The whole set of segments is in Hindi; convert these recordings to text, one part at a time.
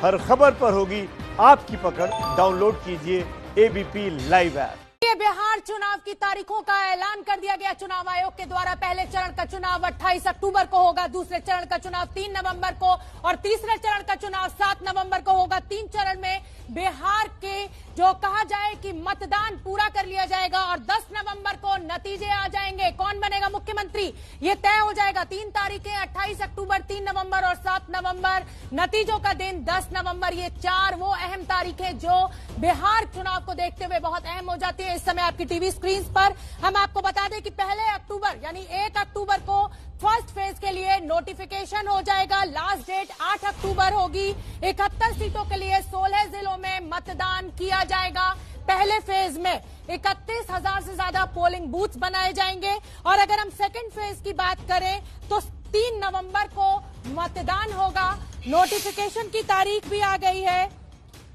हर खबर पर होगी आपकी पकड़। डाउनलोड कीजिए एबीपी लाइव ऐप। बिहार चुनाव की तारीखों का ऐलान कर दिया गया चुनाव आयोग के द्वारा। पहले चरण का चुनाव 28 अक्टूबर को होगा, दूसरे चरण का चुनाव 3 नवंबर को और तीसरे चरण का चुनाव 7 नवंबर को होगा। 3 चरण में बिहार के जो कहा जाए कि मतदान पूरा कर लिया जाएगा और 10 नवंबर को नतीजे आ जाएंगे। कौन बनेगा मुख्यमंत्री ये तय हो जाएगा। 3 तारीखें 28 अक्टूबर, 3 नवंबर और 7 नवंबर। नतीजों का दिन 10 नवंबर। ये 4 वो अहम तारीखें जो बिहार चुनाव को देखते हुए बहुत अहम हो जाती है। इस समय आपकी टीवी स्क्रीन पर हम आपको बता दें कि पहले अक्टूबर यानी 1 अक्टूबर को फर्स्ट फेज के लिए नोटिफिकेशन हो जाएगा। लास्ट डेट 8 अक्टूबर होगी। 71 सीटों के लिए 16 जिलों में मतदान किया जाएगा। पहले फेज में 31,000 से ज्यादा पोलिंग बूथ बनाए जाएंगे और अगर हम सेकंड फेज की बात करें तो 3 नवंबर को मतदान होगा। नोटिफिकेशन की तारीख भी आ गई है।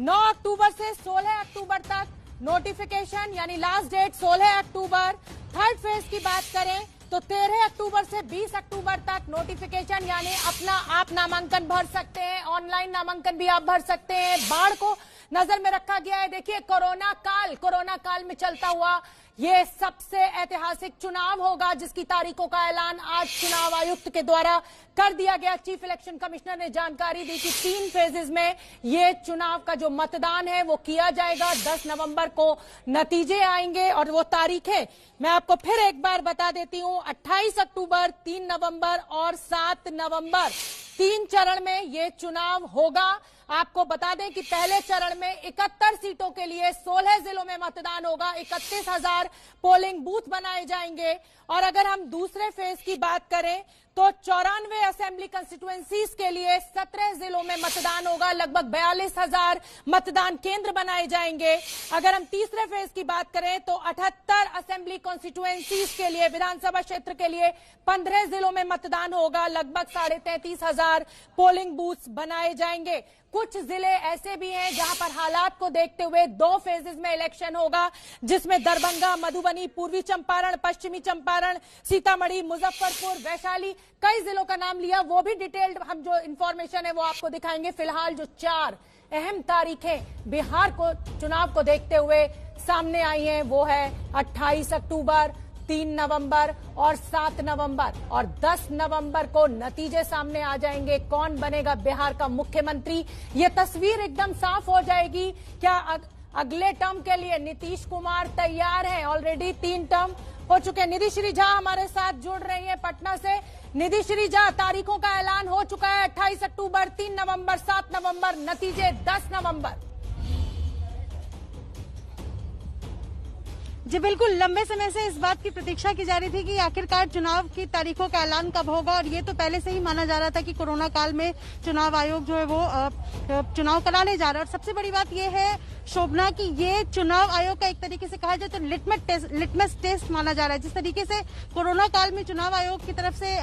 9 अक्टूबर से 16 अक्टूबर तक नोटिफिकेशन यानी लास्ट डेट 16 अक्टूबर। थर्ड फेज की बात करें तो 13 अक्टूबर से 20 अक्टूबर तक नोटिफिकेशन यानी अपना आप नामांकन भर सकते हैं। ऑनलाइन नामांकन भी आप भर सकते हैं। बाढ़ को नजर में रखा गया है। देखिए कोरोना काल में चलता हुआ ये सबसे ऐतिहासिक चुनाव होगा जिसकी तारीखों का ऐलान आज चुनाव आयुक्त के द्वारा कर दिया गया। चीफ इलेक्शन कमिश्नर ने जानकारी दी कि 3 फेजेस में ये चुनाव का जो मतदान है वो किया जाएगा। 10 नवंबर को नतीजे आएंगे और वो तारीखें मैं आपको फिर एक बार बता देती हूं। 28 अक्टूबर, 3 नवंबर और 7 नवंबर 3 चरण में ये चुनाव होगा। आपको बता दें कि पहले चरण में 71 सीटों के लिए 16 जिलों में मतदान होगा। 31,000 पोलिंग बूथ बनाए जाएंगे और अगर हम दूसरे फेज की बात करें तो 94 असेंबली कंस्टिट्यूएंसीज के लिए 17 जिलों में मतदान होगा। लगभग 42,000 मतदान केंद्र बनाए जाएंगे। अगर हम तीसरे फेज की बात करें तो 78 असेंबली कंस्टिट्यूएंसीज के लिए विधानसभा क्षेत्र के लिए 15 जिलों में मतदान होगा। लगभग 33,500 पोलिंग बूथ बनाए जाएंगे। कुछ जिले ऐसे भी हैं जहां पर हालात को देखते हुए 2 फेजेस में इलेक्शन होगा जिसमें दरभंगा, मधुबनी, पूर्वी चंपारण, पश्चिमी चंपारण, सीतामढ़ी, मुजफ्फरपुर, वैशाली कई जिलों का नाम लिया। वो भी डिटेल्ड हम जो इंफॉर्मेशन है वो आपको दिखाएंगे। फिलहाल जो 4 अहम तारीखें बिहार को चुनाव को देखते हुए सामने आई हैं वो है 28 अक्टूबर, 3 नवंबर और 7 नवंबर और 10 नवंबर को नतीजे सामने आ जाएंगे। कौन बनेगा बिहार का मुख्यमंत्री ये तस्वीर एकदम साफ हो जाएगी। क्या अगले टर्म के लिए नीतीश कुमार तैयार हैं? ऑलरेडी 3 टर्म हो चुके हैं। निधिश्री झा हमारे साथ जुड़ रही हैं पटना से। निधिश्री झा, तारीखों का ऐलान हो चुका है। 28 अक्टूबर, 3 नवंबर, 7 नवंबर, नतीजे 10 नवंबर। जी बिल्कुल, लंबे समय से इस बात की प्रतीक्षा की जा रही थी कि आखिरकार चुनाव की तारीखों का ऐलान कब होगा और ये तो पहले से ही माना जा रहा था कि कोरोना काल में चुनाव आयोग जो है वो चुनाव कराने जा रहा है। और सबसे बड़ी बात ये है शोभना कि ये चुनाव आयोग का एक तरीके से कहा जाए तो लिटमस टेस्ट माना जा रहा है। जिस तरीके से कोरोना काल में चुनाव आयोग की तरफ से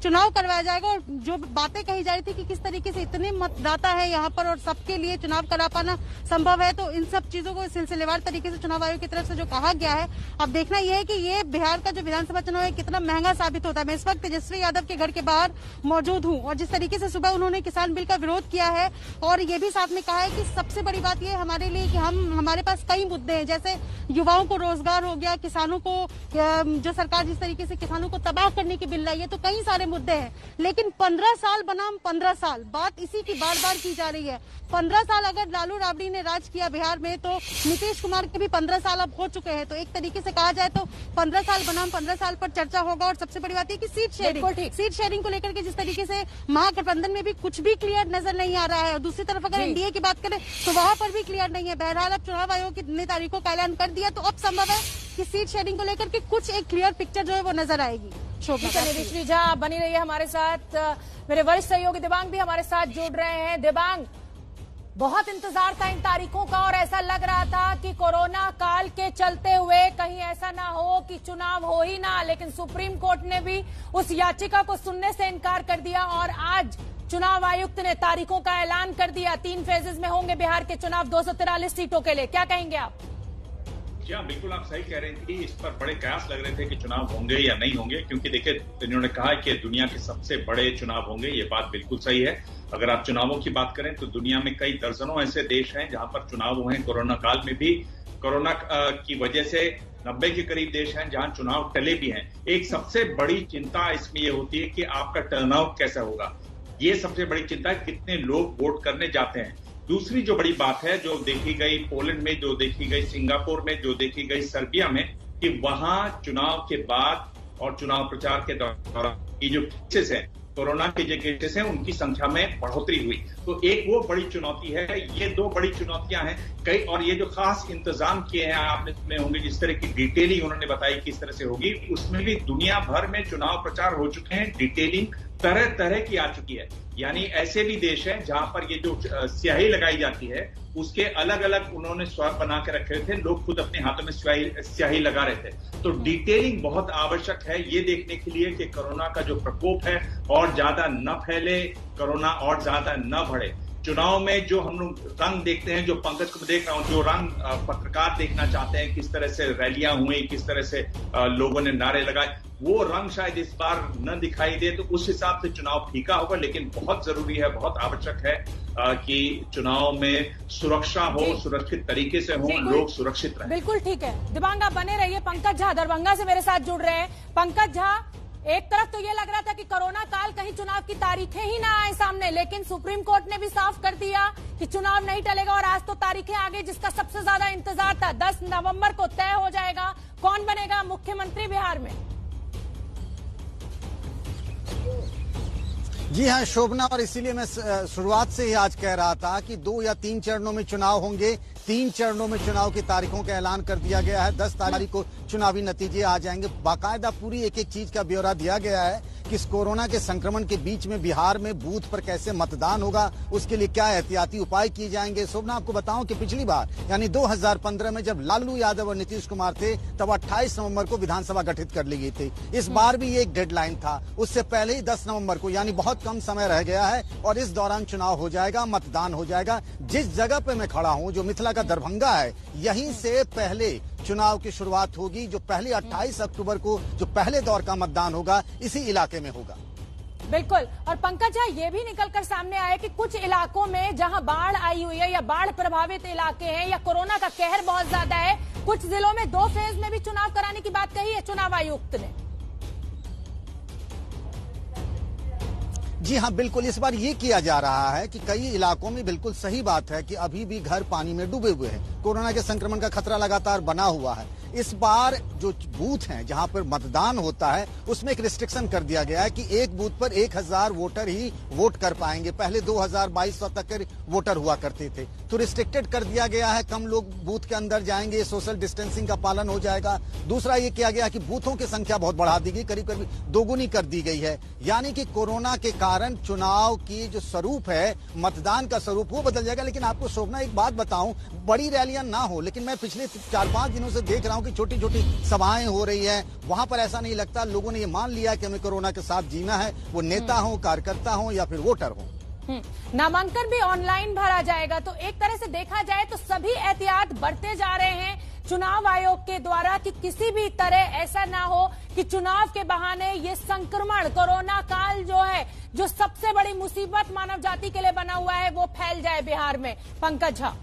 चुनाव करवाया जाएगा और जो बातें कही जा रही थी कि किस तरीके से इतने मतदाता है यहाँ पर और सबके लिए चुनाव करा पाना संभव है, तो इन सब चीजों को सिलसिलेवार तरीके से चुनाव आयोग की तरफ से जो कहा गया है, अब देखना यह है कि ये बिहार का जो विधानसभा चुनाव है कितना महंगा साबित होता है। मैं इस वक्त तेजस्वी यादव के घर के बाहर मौजूद हूँ और जिस तरीके से सुबह उन्होंने किसान बिल का विरोध किया है और ये भी साथ में कहा है कि सबसे बड़ी बात ये हमारे लिए कि हमारे पास कई मुद्दे हैं, जैसे युवाओं को रोजगार हो गया, किसानों को जो सरकार जिस तरीके से किसानों को तबाह करने की बिल लाई है, तो कई सारे मुद्दे हैं। लेकिन 15 साल बनाम 15 साल बात इसी की बार बार की जा रही है। 15 साल अगर लालू राबड़ी ने राज किया बिहार में तो नीतीश कुमार के भी 15 साल अब हो चुके हैं। तो एक तरीके से कहा जाए तो 15 साल बनाम 15 साल पर चर्चा होगा। और सबसे बड़ी बात है कि सीट शेयरिंग को लेकर के जिस तरीके से महागठबंधन में भी कुछ भी क्लियर नजर नहीं आ रहा है और दूसरी तरफ अगर एनडीए की बात करें तो वहां पर भी क्लियर नहीं है। बहरहाल अब चुनाव आयोग ने तारीखों का ऐलान कर दिया तो अब संभव है कि सीट शेयरिंग को लेकर के कुछ एक क्लियर पिक्चर जो है वो नजर आएगी। निधिश्री झा बनी रही है हमारे साथ। मेरे वरिष्ठ सहयोगी दिबांग भी हमारे साथ जुड़ रहे हैं। दिबांग, बहुत इंतजार था इन तारीखों का और ऐसा लग रहा था कि कोरोना काल के चलते हुए कहीं ऐसा ना हो कि चुनाव हो ही ना, लेकिन सुप्रीम कोर्ट ने भी उस याचिका को सुनने से इनकार कर दिया और आज चुनाव आयुक्त ने तारीखों का ऐलान कर दिया। 3 फेजेस में होंगे बिहार के चुनाव 243 सीटों के लिए। क्या कहेंगे आप? जी हाँ, बिल्कुल आप सही कह रहे थे। इस पर बड़े कयास लग रहे थे कि चुनाव होंगे या नहीं होंगे, क्योंकि देखिए इन्होंने कहा कि दुनिया के सबसे बड़े चुनाव होंगे। ये बात बिल्कुल सही है। अगर आप चुनावों की बात करें तो दुनिया में कई दर्जनों ऐसे देश हैं जहां पर चुनाव हुए हैं। कोरोना काल में भी कोरोना की वजह से 90 के करीब देश हैं जहां चुनाव टले भी हैं। एक सबसे बड़ी चिंता इसमें यह होती है कि आपका टर्नआउट कैसा होगा। ये सबसे बड़ी चिंता है, कितने लोग वोट करने जाते हैं। दूसरी जो बड़ी बात है, जो देखी गई पोलैंड में, जो देखी गई सिंगापुर में, जो देखी गई सर्बिया में, कि वहां चुनाव के बाद और चुनाव प्रचार के दौरान ये जो केसेस हैं, कोरोना के जो केसेस हैं, उनकी संख्या में बढ़ोतरी हुई। तो एक वो बड़ी चुनौती है। ये दो बड़ी चुनौतियां हैं कई, और ये जो खास इंतजाम किए हैं आपने सुने होंगे, जिस तरह की डिटेलिंग उन्होंने बताई किस तरह से होगी, उसमें भी दुनिया भर में चुनाव प्रचार हो चुके हैं। डिटेलिंग तरह तरह की आ चुकी है। यानी ऐसे भी देश हैं जहां पर ये जो स्याही लगाई जाती है उसके अलग अलग उन्होंने स्वैप बना के रखे थे। लोग खुद अपने हाथों में स्याही लगा रहे थे। तो डिटेलिंग बहुत आवश्यक है ये देखने के लिए कि कोरोना का जो प्रकोप है और ज्यादा न फैले, कोरोना और ज्यादा न बढ़े। चुनाव में जो हम लोग रंग देखते हैं, जो पंकज को देख रहा हूं, जो रंग पत्रकार देखना चाहते हैं, किस तरह से रैलियां हुई, किस तरह से लोगों ने नारे लगाए, वो रंग शायद इस बार न दिखाई दे। तो उस हिसाब से चुनाव फीका होगा। लेकिन बहुत जरूरी है, बहुत आवश्यक है कि चुनाव में सुरक्षा हो, सुरक्षित तरीके से हो, लोग सुरक्षित रहें। बिल्कुल ठीक है। दिबांग आप बने रहिए। पंकज झा दरभंगा से मेरे साथ जुड़ रहे हैं। पंकज झा, एक तरफ तो ये लग रहा था कि कोरोना काल कहीं चुनाव की तारीखें ही ना आए सामने, लेकिन सुप्रीम कोर्ट ने भी साफ कर दिया कि चुनाव नहीं टलेगा और आज तो तारीखें आ गई जिसका सबसे ज्यादा इंतजार था। 10 नवंबर को तय हो जाएगा कौन बनेगा मुख्यमंत्री बिहार में। जी हाँ शोभना, और इसीलिए मैं शुरुआत से ही आज कह रहा था कि 2 या 3 चरणों में चुनाव होंगे। 3 चरणों में चुनाव की तारीखों का ऐलान कर दिया गया है। 10 तारीख को चुनावी नतीजे आ जाएंगे। बाकायदा पूरी एक एक चीज का ब्यौरा दिया गया है कि इस कोरोना के संक्रमण के बीच में बिहार में बूथ पर कैसे मतदान होगा, उसके लिए क्या एहतियाती उपाय किए जाएंगे। शोभना, आपको बताऊं कि पिछली बार यानी 2015 में जब लालू यादव और नीतीश कुमार थे तब 28 नवंबर को विधानसभा गठित कर ली गई थी। इस बार भी एक डेडलाइन था, उससे पहले ही 10 नवंबर को, यानी बहुत कम समय रह गया है और इस दौरान चुनाव हो जाएगा, मतदान हो जाएगा। जिस जगह पे मैं खड़ा हूं, जो मिथिला का दरभंगा है, यहीं से पहले चुनाव की शुरुआत होगी। जो पहले 28 अक्टूबर को जो पहले दौर का मतदान होगा इसी इलाके में होगा। बिल्कुल। और पंकज झा, ये भी निकलकर सामने आया कि कुछ इलाकों में जहां बाढ़ आई हुई है या बाढ़ प्रभावित इलाके हैं या कोरोना का कहर बहुत ज्यादा है, कुछ जिलों में 2 फेज में भी चुनाव कराने की बात कही है चुनाव आयुक्त ने। जी हाँ बिल्कुल, इस बार ये किया जा रहा है कि कई इलाकों में, बिल्कुल सही बात है कि अभी भी घर पानी में डूबे हुए हैं, कोरोना के संक्रमण का खतरा लगातार बना हुआ है। इस बार जो बूथ हैं जहां पर मतदान होता है उसमें एक रिस्ट्रिक्शन कर दिया गया है कि एक बूथ पर 1000 वोटर ही वोट कर पाएंगे। पहले 2200 तक के वोटर हुआ करते थे, तो रिस्ट्रिक्टेड कर दिया गया है। कम लोग बूथ के अंदर जाएंगे, सोशल डिस्टेंसिंग का पालन हो जाएगा। दूसरा ये किया गया कि बूथों की संख्या बहुत बढ़ा दी गई, करीब करीब दोगुनी कर दी गई है। यानी कि कोरोना के कारण चुनाव की जो स्वरूप है, मतदान का स्वरूप, वो बदल जाएगा। लेकिन आपको शोभना एक बात बताऊं, बड़ी रैलियां ना हो, लेकिन मैं पिछले 4-5 दिनों से देख रहा हूं कि छोटी छोटी सभाएं हो रही है। वहां पर ऐसा नहीं लगता, लोगों ने ये मान लिया कि हमें कोरोना के साथ जीना है, वो नेता हो, कार्यकर्ता हो या फिर वोटर हो। नामांकन भी ऑनलाइन भरा जाएगा, तो एक तरह से देखा जाए तो सभी एहतियात बरते जा रहे हैं चुनाव आयोग के द्वारा कि किसी भी तरह ऐसा ना हो कि चुनाव के बहाने ये संक्रमण, कोरोना काल जो है, जो सबसे बड़ी मुसीबत मानव जाति के लिए बना हुआ है, वो फैल जाए बिहार में। पंकज झा।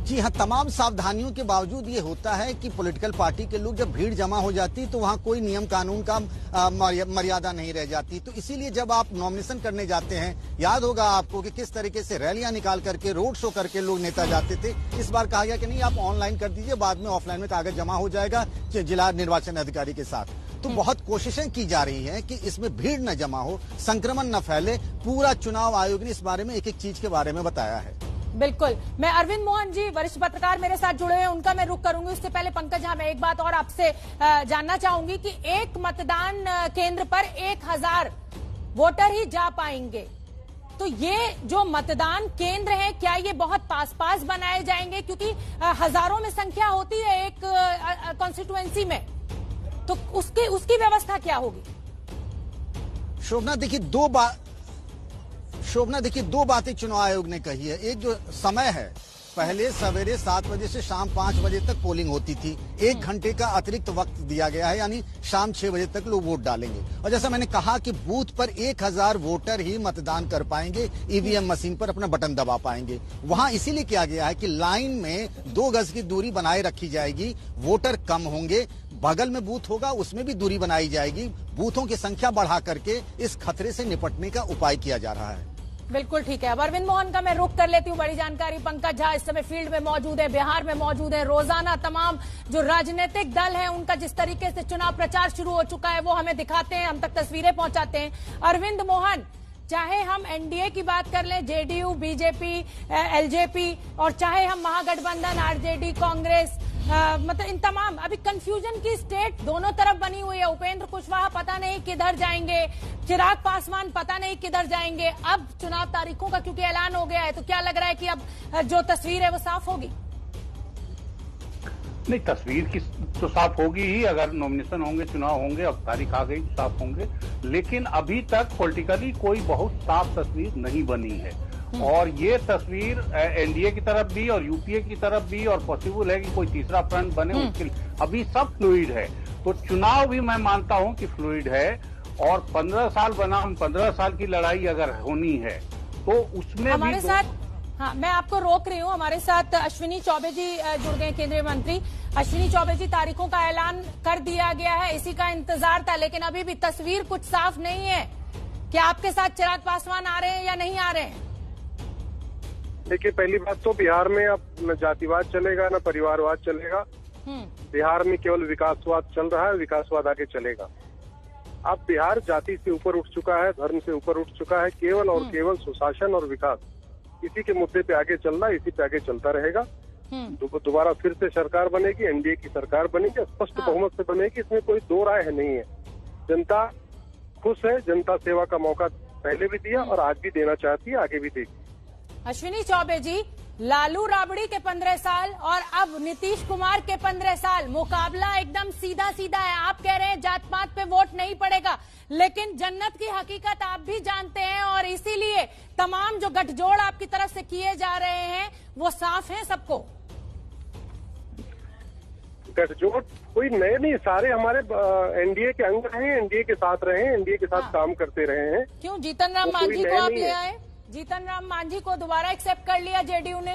जी हाँ, तमाम सावधानियों के बावजूद ये होता है कि पॉलिटिकल पार्टी के लोग जब भीड़ जमा हो जाती तो वहाँ कोई नियम कानून का मर्यादा नहीं रह जाती। तो इसीलिए जब आप नॉमिनेशन करने जाते हैं, याद होगा आपको कि किस तरीके से रैलियां निकाल करके, रोड शो करके लोग नेता जाते थे। इस बार कहा गया कि नहीं, आप ऑनलाइन कर दीजिए, बाद में ऑफलाइन में कागज जमा हो जाएगा जिला निर्वाचन अधिकारी के साथ। तो बहुत कोशिशें की जा रही हैं कि इसमें भीड़ न जमा हो, संक्रमण न फैले। पूरा चुनाव आयोग ने इस बारे में एक एक चीज के बारे में बताया है। बिल्कुल। मैं अरविंद मोहन जी, वरिष्ठ पत्रकार मेरे साथ जुड़े हैं, उनका मैं रुख करूंगी। उससे पहले पंकज झा, मैं एक बात और आपसे जानना चाहूंगी कि एक मतदान केंद्र पर 1000 वोटर ही जा पाएंगे, तो ये जो मतदान केंद्र है, क्या ये बहुत पास पास बनाए जाएंगे? क्योंकि हजारों में संख्या होती है एक कॉन्स्टिट्यूएंसी में, तो उसकी व्यवस्था क्या होगी? शोभना देखिए, दो बातें चुनाव आयोग ने कही है। एक जो समय है, पहले सवेरे 7 बजे से शाम 5 बजे तक पोलिंग होती थी। 1 घंटे का अतिरिक्त वक्त दिया गया है, यानी शाम 6 बजे तक लोग वोट डालेंगे। और जैसा मैंने कहा कि बूथ पर 1000 वोटर ही मतदान कर पाएंगे, ईवीएम मशीन पर अपना बटन दबा पाएंगे। वहां इसीलिए किया गया है कि लाइन में 2 गज की दूरी बनाए रखी जाएगी, वोटर कम होंगे, बगल में बूथ होगा उसमें भी दूरी बनाई जाएगी। बूथों की संख्या बढ़ा करके इस खतरे से निपटने का उपाय किया जा रहा है। बिल्कुल ठीक है। अब अरविंद मोहन का मैं रुख कर लेती हूँ। बड़ी जानकारी, पंकज झा इस समय फील्ड में मौजूद है, बिहार में मौजूद है। रोजाना तमाम जो राजनीतिक दल हैं उनका जिस तरीके से चुनाव प्रचार शुरू हो चुका है वो हमें दिखाते हैं, हम तक तस्वीरें पहुंचाते हैं। अरविंद मोहन, चाहे हम एनडीए की बात कर लें, जेडीयू, बीजेपी, एलजेपी, और चाहे हम महागठबंधन, आरजेडी, कांग्रेस, मतलब इन तमाम, अभी कंफ्यूजन की स्टेट दोनों तरफ बनी हुई है। उपेंद्र कुशवाहा पता नहीं किधर जाएंगे, चिराग पासवान पता नहीं किधर जाएंगे। अब चुनाव तारीखों का क्योंकि ऐलान हो गया है, तो क्या लग रहा है कि अब जो तस्वीर है वो साफ होगी? नहीं, तस्वीर की तो साफ होगी ही, अगर नॉमिनेशन होंगे, चुनाव होंगे, अब तारीख आ गई साफ होंगे। लेकिन अभी तक पॉलिटिकली कोई बहुत साफ तस्वीर नहीं बनी है। और ये तस्वीर एनडीए की तरफ भी और यूपीए की तरफ भी, और पॉसिबल है कि कोई तीसरा फ्रंट बने, उसके अभी सब फ्लूइड है। तो चुनाव भी मैं मानता हूं कि फ्लूइड है। और 15 साल बनाम 15 साल की लड़ाई अगर होनी है तो उसमें हमारे भी साथ, हाँ मैं आपको रोक रही हूँ, हमारे साथ अश्विनी चौबे जी जुड़ गए, केंद्रीय मंत्री अश्विनी चौबे जी। तारीखों का ऐलान कर दिया गया है, इसी का इंतजार था, लेकिन अभी भी तस्वीर कुछ साफ नहीं है। क्या आपके साथ चिराग पासवान आ रहे हैं या नहीं आ रहे हैं? देखिए, पहली बात तो बिहार में अब न जातिवाद चलेगा न परिवारवाद चलेगा। बिहार में केवल विकासवाद चल रहा है, विकासवाद आगे चलेगा। अब बिहार जाति से ऊपर उठ चुका है, धर्म से ऊपर उठ चुका है, केवल और केवल सुशासन और विकास, इसी के मुद्दे पे आगे चल रहा है, इसी पे आगे चलता रहेगा। दोबारा फिर से सरकार बनेगी, एनडीए की सरकार बनेगी, स्पष्ट बहुमत से बनेगी, इसमें कोई दो राय है नहीं है। जनता खुश है, जनता सेवा का मौका पहले भी दिया और आज भी देना चाहती है, आगे भी देगी। अश्विनी चौबे जी, लालू राबड़ी के 15 साल और अब नीतीश कुमार के 15 साल, मुकाबला एकदम सीधा सीधा है। आप कह रहे हैं जात पात पे वोट नहीं पड़ेगा, लेकिन जन्नत की हकीकत आप भी जानते हैं, और इसीलिए तमाम जो गठजोड़ आपकी तरफ से किए जा रहे हैं वो साफ हैं सबको। गठजोड़ कोई नए नहीं, सारे हमारे एनडीए के अंग रहे, एनडीए के साथ रहे, एनडीए के साथ काम करते रहे हैं। क्यों जीतन राम मांझी को आप ले आए? जीतन राम मांझी को दोबारा एक्सेप्ट कर लिया जेडीयू ने?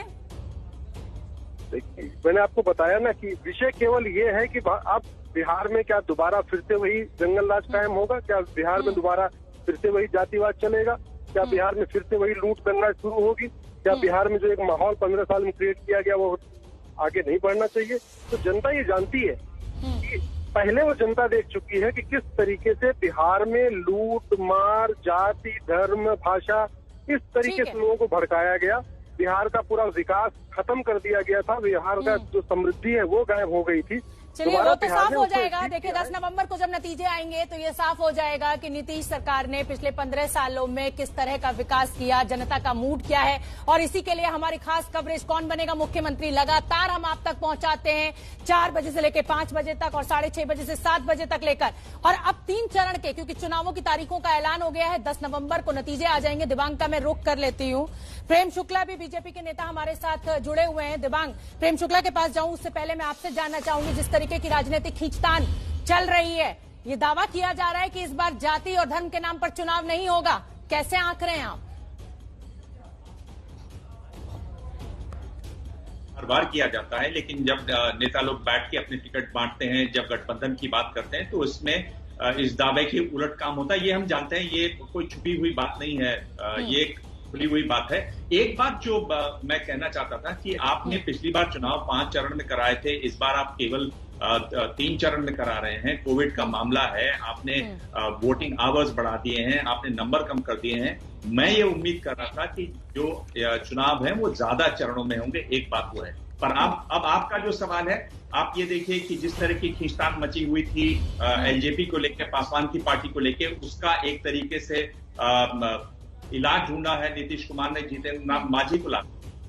मैंने आपको बताया ना कि विषय केवल ये है कि अब बिहार में क्या दोबारा फिर से वही जंगल राज कायम होगा? क्या बिहार में दोबारा फिर से वही जातिवाद चलेगा? क्या बिहार में फिर से वही लूट करना शुरू होगी? क्या बिहार में जो एक माहौल 15 साल में क्रिएट किया गया वो आगे नहीं बढ़ना चाहिए? तो जनता ये जानती है कि पहले वो जनता देख चुकी है कि किस तरीके से बिहार में लूट मार, जाति, धर्म, भाषा, इस तरीके से लोगों को भड़काया गया। बिहार का पूरा विकास खत्म कर दिया गया था, बिहार का जो समृद्धि है वो गायब हो गई थी। चलिए वो तो साफ हो जाएगा। देखिए 10 नवंबर को जब नतीजे आएंगे तो ये साफ हो जाएगा कि नीतीश सरकार ने पिछले 15 सालों में किस तरह का विकास किया, जनता का मूड क्या है, और इसी के लिए हमारी खास कवरेज कौन बनेगा मुख्यमंत्री लगातार हम आप तक पहुंचाते हैं, 4 बजे से लेकर 5 बजे तक और 6:30 बजे से 7 बजे तक लेकर। और अब 3 चरण के, क्योंकि चुनावों की तारीखों का ऐलान हो गया है, 10 नवंबर को नतीजे आ जाएंगे। दिबांग का मैं रुख कर लेती हूँ। प्रेम शुक्ला भी बीजेपी के नेता हमारे साथ जुड़े हुए हैं। दिबांग, प्रेम शुक्ला के पास जाऊं उससे पहले मैं आपसे जानना चाहूंगी, जिस तरीके की राजनीतिक खींचतान चल रही है, ये दावा किया जा रहा है कि इस बार जाति और धर्म के नाम पर चुनाव नहीं होगा, कैसे आंक रहे हैं आप? हर बार किया जाता है, लेकिन जब नेता लोग बैठ के अपने टिकट बांटते हैं, जब गठबंधन की बात करते हैं, तो इसमें इस दावे के उलट काम होता है। ये हम जानते हैं, ये कोई छुपी हुई बात नहीं है, ये एक खुली हुई बात है। एक बात जो मैं कहना चाहता था कि आपने पिछली बार चुनाव 5 चरण में कराए थे, इस बार आप केवल 3 चरण में करा रहे हैं। कोविड का मामला है, आपने वोटिंग आवर्स बढ़ा दिए हैं, आपने नंबर कम कर दिए हैं। मैं ये उम्मीद कर रहा था कि जो चुनाव है वो ज्यादा चरणों में होंगे, एक बात वो है। पर अब आपका जो सवाल है, आप ये देखिए कि जिस तरह की खींचतान मची हुई थी एलजेपी को लेकर, पासवान की पार्टी को लेकर, उसका एक तरीके से इलाज ढूंढा है नीतीश कुमार ने जीतन राम मांझी को ला।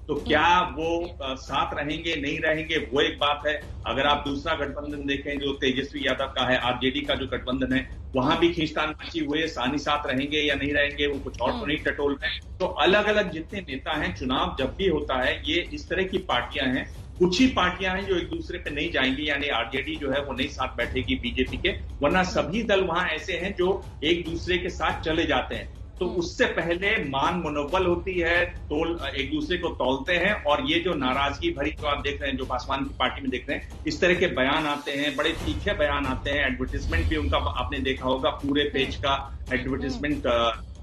तो क्या वो साथ रहेंगे नहीं रहेंगे वो एक बात है। अगर आप दूसरा गठबंधन देखें जो तेजस्वी यादव का है, आरजेडी का जो गठबंधन है, वहां भी खींचतानबाजी हुए, सानी साथ रहेंगे या नहीं रहेंगे, वो कुछ और तो नहीं टटोल रहे हैं। तो अलग अलग जितने नेता हैं, चुनाव जब भी होता है ये इस तरह की पार्टियां हैं, कुछ ही पार्टियां हैं जो एक दूसरे पे नहीं जाएंगी, यानी आरजेडी जो है वो नहीं साथ बैठेगी बीजेपी के, वरना सभी दल वहां ऐसे हैं जो एक दूसरे के साथ चले जाते हैं। तो उससे पहले मान मनोबल होती है, एक दूसरे को तौलते हैं, और ये जो नाराजगी भरी जो आप देख रहे हैं, जो पासवान की पार्टी में देख रहे हैं, इस तरह के बयान आते हैं, बड़े तीखे बयान आते हैं। एडवर्टीजमेंट भी उनका आपने देखा होगा, पूरे पेज का एडवर्टीजमेंट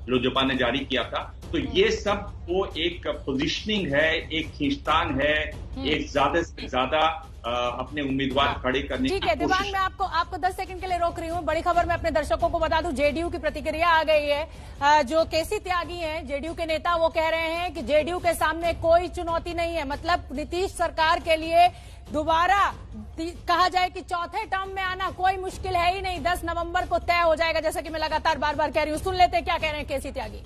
लोजपा ने जारी किया था। तो ये सब वो एक पोजिशनिंग है, एक खींचतान है, एक ज्यादा से ज्यादा अपने उम्मीदवार खड़े करने की ठीक है दिव्यांग, मैं आपको 10 सेकंड के लिए रोक रही हूँ। बड़ी खबर मैं अपने दर्शकों को बता दूं, जेडीयू की प्रतिक्रिया आ गई है। जो केसी त्यागी हैं, जेडीयू के नेता, वो कह रहे हैं कि जेडीयू के सामने कोई चुनौती नहीं है। मतलब नीतीश सरकार के लिए दोबारा कहा जाए कि चौथे टर्म में आना कोई मुश्किल है ही नहीं, 10 नवंबर को तय हो जाएगा, जैसा कि मैं लगातार बार बार कह रही हूँ। सुन लेते हैं क्या कह रहे हैं केसी त्यागी।